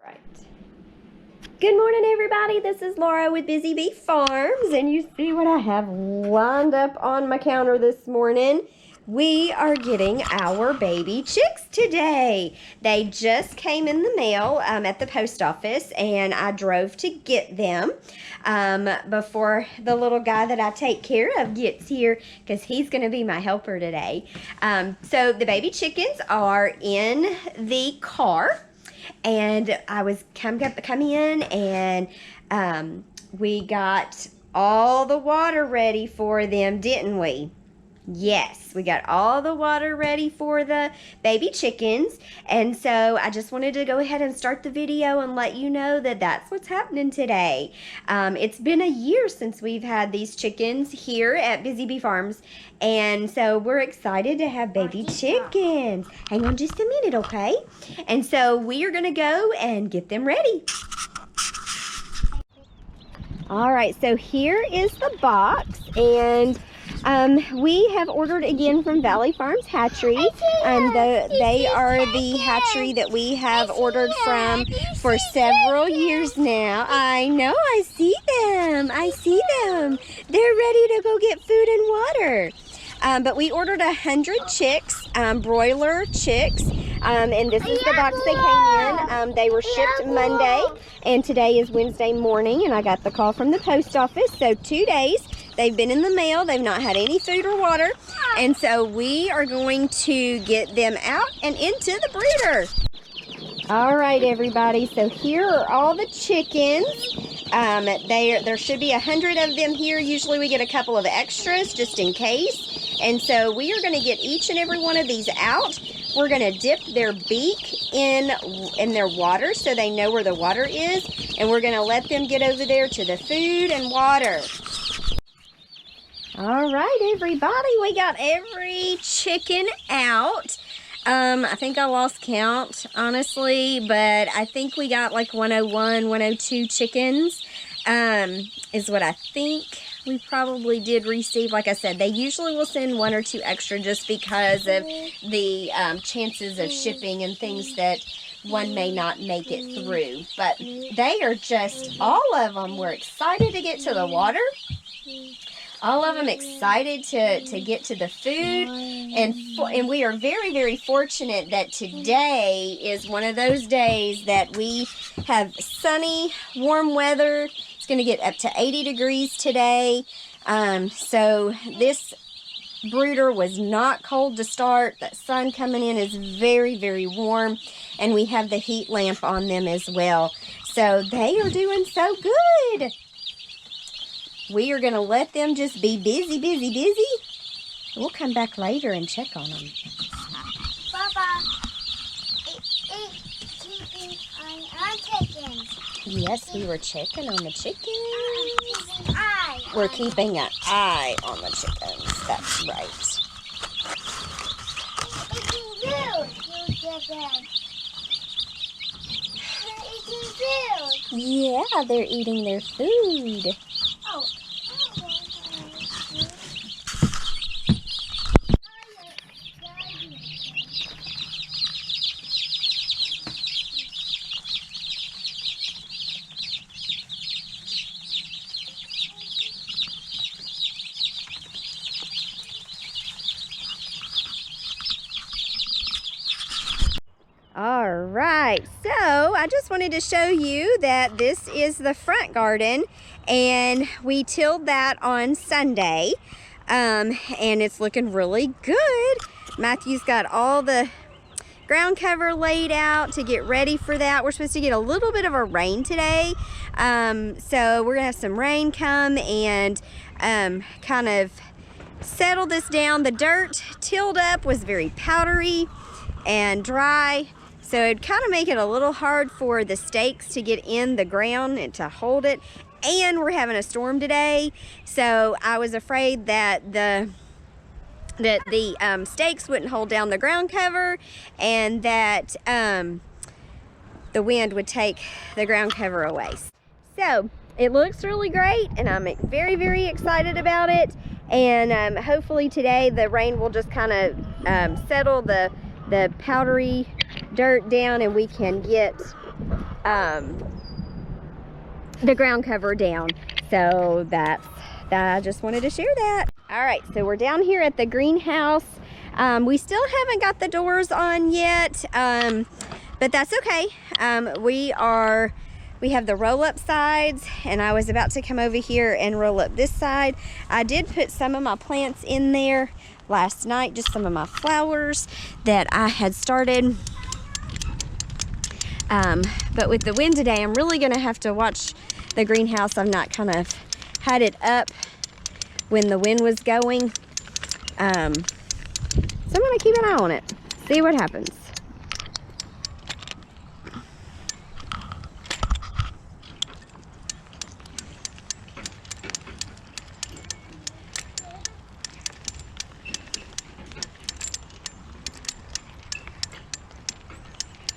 Right. Good morning, everybody. This is Laura with Busy Bee Farms, and you see what I have lined up on my counter this morning. We are getting our baby chicks today. They just came in the mail at the post office, and I drove to get them before the little guy that I take care of gets here, because he's going to be my helper today. So the baby chickens are in the car, and I was come in, and we got all the water ready for them, didn't we? Yes, we got all the water ready for the baby chickens, and so I just wanted to go ahead and start the video and let you know that that's what's happening today. It's been a year since we've had these chickens here at Busy Bee Farms, and so we're excited to have baby chickens. Hang on just a minute, okay? And so we are going to go and get them ready. All right, so here is the box, and we have ordered again from Valley Farms Hatchery, and they are the hatchery that we have ordered from for several years now. I know, I see them. I see them. They're ready to go get food and water. But we ordered 100 chicks, broiler chicks, and this is the box they came in. They were shipped Monday, and today is Wednesday morning, and I got the call from the post office. So 2 days. They've been in the mail. They've not had any food or water. And so we are going to get them out and into the breeder. All right, everybody. So here are all the chickens. There should be 100 of them here. Usually we get a couple of extras just in case. And so we are going to get each and every one of these out. We're going to dip their beak in their water so they know where the water is. And we're going to let them get over there to the food and water. All right, everybody, we got every chicken out. I think I lost count, honestly, but I think we got like 101, 102 chickens, is what I think we probably did receive. Like I said, they usually will send 1 or 2 extra just because of the chances of shipping and things that one may not make it through. But they are just, all of them were excited to get to the water. All of them excited to get to the food, and we are very, very fortunate that today is one of those days that we have sunny, warm weather. It's going to get up to 80 degrees today, so this brooder was not cold to start. That sun coming in is very, very warm, and we have the heat lamp on them as well. So they are doing so good. We are going to let them just be busy, busy, busy. We'll come back later and check on them. Baba, keeping an eye on chickens. Yes, we were checking on the chickens. Eye. We're keeping an eye on the chickens. That's right. Yeah, they're eating their food. Oh. All right, so I just wanted to show you that this is the front garden, and we tilled that on Sunday, and it's looking really good. Matthew's got all the ground cover laid out to get ready for that. We're supposed to get a little bit of a rain today, so we're gonna have some rain come and kind of settle this down. The dirt tilled up was very powdery and dry, so it'd kind of make it a little hard for the stakes to get in the ground and to hold it. And we're having a storm today, so I was afraid that the stakes wouldn't hold down the ground cover, and that the wind would take the ground cover away. So it looks really great, and I'm very, very excited about it. And hopefully today the rain will just kind of settle the powdery dirt down, and we can get the ground cover down. So that I just wanted to share that. All right, so we're down here at the greenhouse. We still haven't got the doors on yet, but that's okay. We have the roll-up sides, and I was about to come over here and roll up this side. I did put some of my plants in there last night, just some of my flowers that I had started. But with the wind today, I'm really gonna have to watch the greenhouse. I've not kind of had it up when the wind was going. So I'm gonna keep an eye on it, see what happens.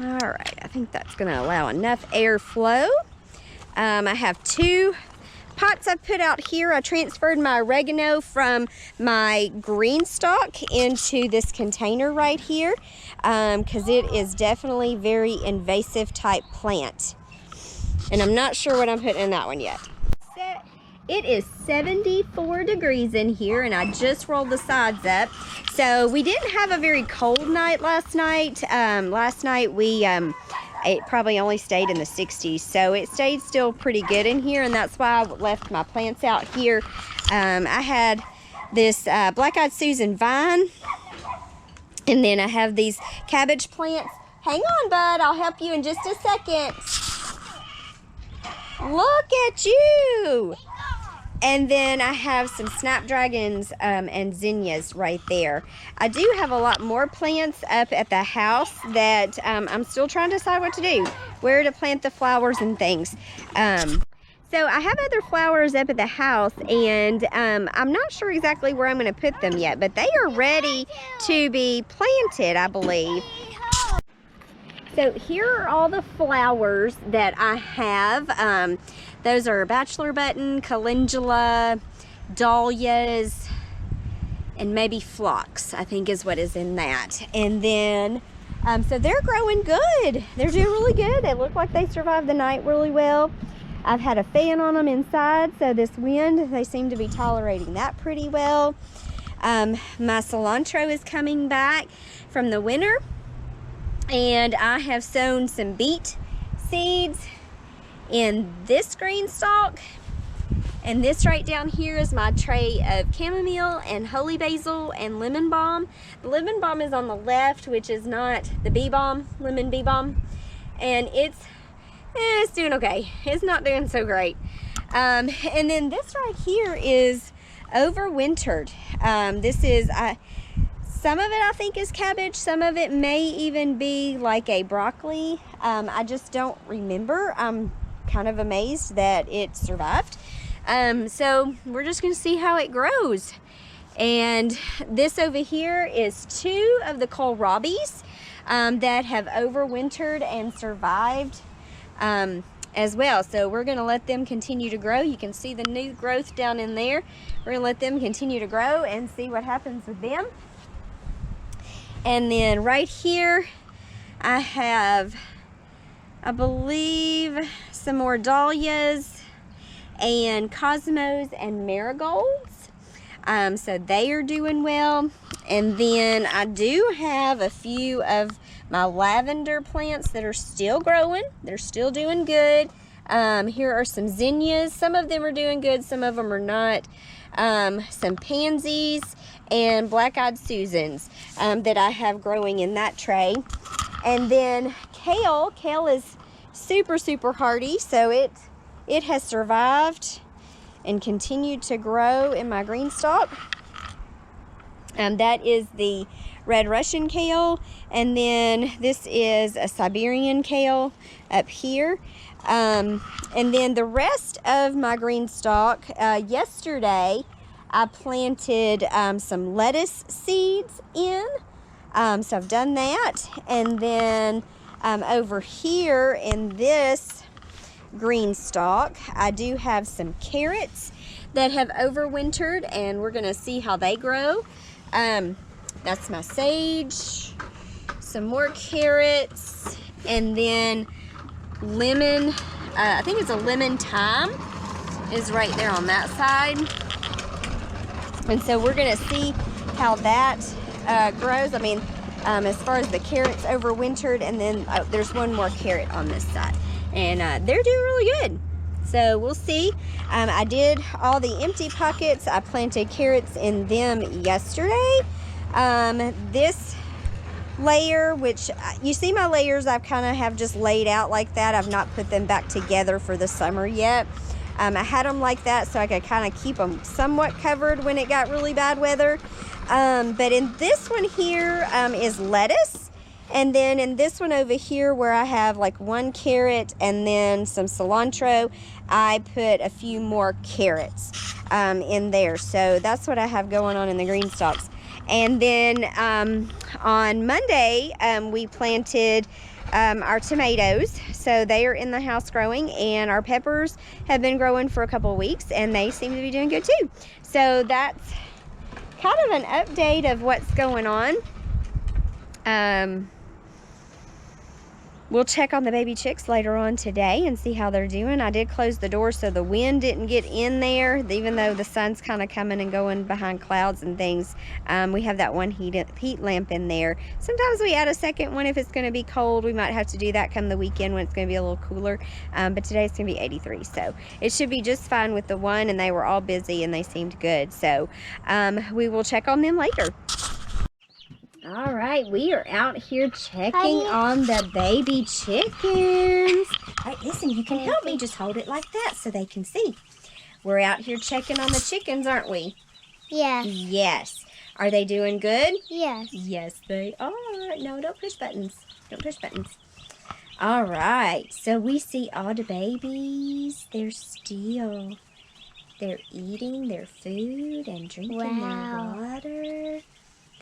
All right, I think that's gonna allow enough airflow. I have 2 pots I've put out here. I transferred my oregano from my green stalk into this container right here because it is definitely very invasive type plant. And I'm not sure what I'm putting in that one yet. It is 74 degrees in here, and I just rolled the sides up. So we didn't have a very cold night last night. Last night it probably only stayed in the 60s, so it stayed still pretty good in here, and that's why I left my plants out here. I had this black-eyed Susan vine, and then I have these cabbage plants. Hang on, bud, I'll help you in just a second. Look at you! And then I have some snapdragons and zinnias right there. I do have a lot more plants up at the house that I'm still trying to decide what to do, where to plant the flowers and things. So I have other flowers up at the house, and I'm not sure exactly where I'm going to put them yet, but they are ready to be planted, I believe. So here are all the flowers that I have. Those are bachelor button, calendula, dahlias, and maybe phlox, I think is what is in that. And then, so they're growing good. They're doing really good. They look like they survived the night really well. I've had a fan on them inside, so this wind, they seem to be tolerating that pretty well. My cilantro is coming back from the winter, and I have sown some beet seeds in this green stalk, and this right down here is my tray of chamomile and holy basil and lemon balm. The lemon balm is on the left, which is not the bee balm, lemon bee balm, and it's doing okay. It's not doing so great. And then this right here is overwintered. This is some of it I think is cabbage, some of it may even be like a broccoli. I just don't remember. I'm kind of amazed that it survived. So we're just gonna see how it grows. And this over here is 2 of the kohlrabis that have overwintered and survived as well. So we're gonna let them continue to grow. You can see the new growth down in there. We're gonna let them continue to grow and see what happens with them. And then right here I have, I believe, some more dahlias and cosmos and marigolds. So they are doing well. And then I do have a few of my lavender plants that are still growing. They're still doing good. Here are some zinnias. Some of them are doing good, some of them are not. Some pansies and black-eyed Susans that I have growing in that tray. And then kale is super hardy, so it has survived and continued to grow in my green stalk. That is the red Russian kale, and then this is a Siberian kale up here. And then the rest of my green stalk, yesterday I planted some lettuce seeds in, so I've done that. And then over here in this green stalk, I do have some carrots that have overwintered, and we're gonna see how they grow. That's my sage, some more carrots, and then lemon, I think it's a lemon thyme, is right there on that side. And so we're gonna see how that grows. I mean, as far as the carrots overwintered, and then there's one more carrot on this side. And they're doing really good. So we'll see. I did all the empty pockets. I planted carrots in them yesterday. This layer, which you see my layers, I've kind of have just laid out like that. I've not put them back together for the summer yet. I had them like that so I could kind of keep them somewhat covered when it got really bad weather. But in this one here is lettuce. And then in this one over here where I have like one carrot and then some cilantro, I put a few more carrots in there. So that's what I have going on in the green stalks. And then on Monday, we planted our tomatoes. So they are in the house growing, and our peppers have been growing for a couple of weeks, and they seem to be doing good too. So that's kind of an update of what's going on. We'll check on the baby chicks later on today and see how they're doing. I did close the door so the wind didn't get in there, even though the sun's kind of coming and going behind clouds and things. We have that one heat lamp in there. Sometimes we add a second one if it's going to be cold. We might have to do that come the weekend when it's going to be a little cooler. But today it's going to be 83, so it should be just fine with the one, and they were all busy and they seemed good. So we will check on them later. All right, we are out here checking on the baby chickens. All right, listen, you can help me. Just hold it like that so they can see. We're out here checking on the chickens, aren't we? Yes. Yes. Are they doing good? Yes. Yes, they are. No, don't push buttons. Don't push buttons. All right, so we see all the babies. They're eating their food and drinking their water.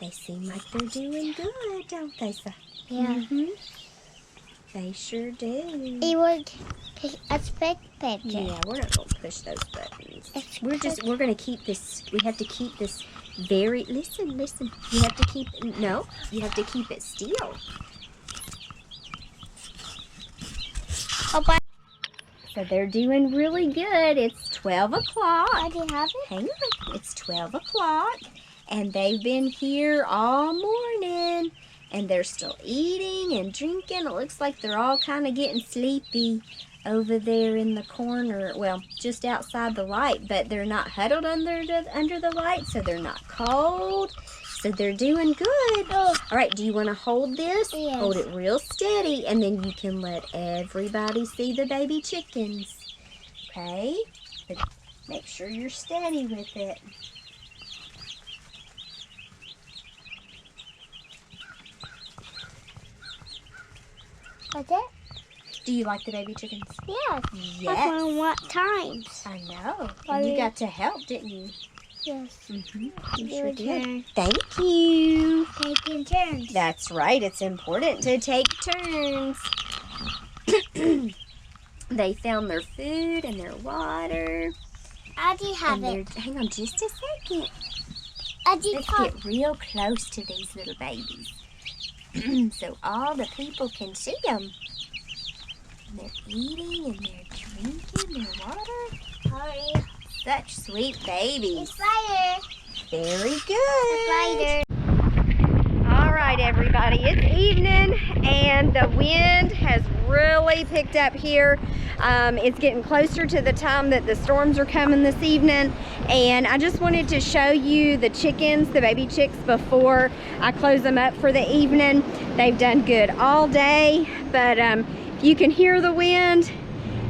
They seem like they're doing good, don't they, sir? Yeah. They sure do. It would expect picture. Yeah, we're not going to push those buttons. We're going to keep this, we have to keep this very, listen. You have to keep, no, you have to keep it still. Oh, but So they're doing really good. It's 12 o'clock. I do have it. Hang on. It's 12 o'clock. And they've been here all morning, and they're still eating and drinking. It looks like they're all kind of getting sleepy over there in the corner. Well, just outside the light, but they're not huddled under the light, so they're not cold. So they're doing good. Oh. All right, do you want to hold this? Yes. Hold it real steady, and then you can let everybody see the baby chickens. Okay? But make sure you're steady with it. That's it? Do you like the baby chickens? Yes. Yes. That's on what times? I know. Why And you do- got to help, didn't you? Yes. You Your sure did. turn. Thank you. Taking turns. That's right. It's important to take turns. They found their food and their water. I do have And it. hang on just a second. I do Let's have get real close to these little babies so all the people can see them. And they're eating and they're drinking their water. Sorry. Such sweet babies. It's lighter. Very It's good. lighter. All right, everybody, it's evening and the wind has really picked up here. It's getting closer to the time that the storms are coming this evening, and I just wanted to show you the chickens, the baby chicks, before I close them up for the evening. They've done good all day, but you can hear the wind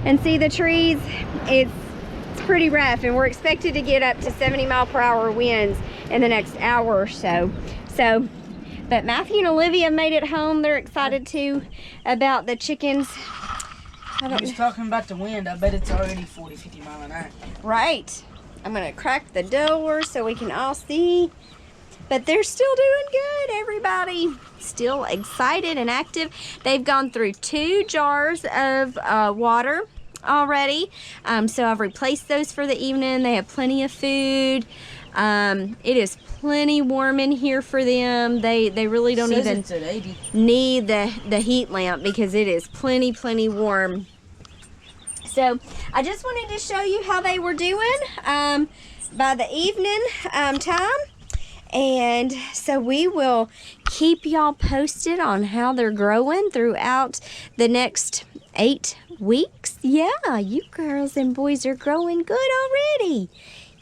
and see the trees. It's pretty rough, and we're expected to get up to 70-mile-per-hour winds in the next hour or so. But Matthew and Olivia made it home. They're excited too about the chickens. I was talking about the wind. I bet it's already 40, 50 mile an hour. Right. I'm gonna crack the door so we can all see. But they're still doing good, everybody. Still excited and active. They've gone through 2 jars of water already. So I've replaced those for the evening. They have plenty of food. It is plenty warm in here for them. They really don't Says even it's at 80. need the heat lamp because it is plenty warm. So I just wanted to show you how they were doing by the evening time. And so we will keep y'all posted on how they're growing throughout the next 8 weeks. Yeah, you girls and boys are growing good already.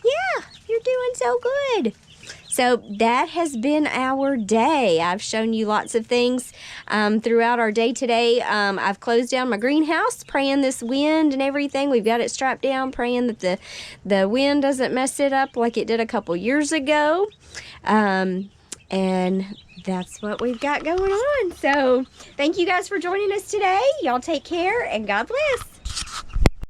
Yeah, you're doing so good. So that has been our day. I've shown you lots of things throughout our day today. I've closed down my greenhouse, praying this wind and everything. We've got it strapped down, praying that the wind doesn't mess it up like it did a couple years ago. And that's what we've got going on. So thank you guys for joining us today. Y'all take care and God bless.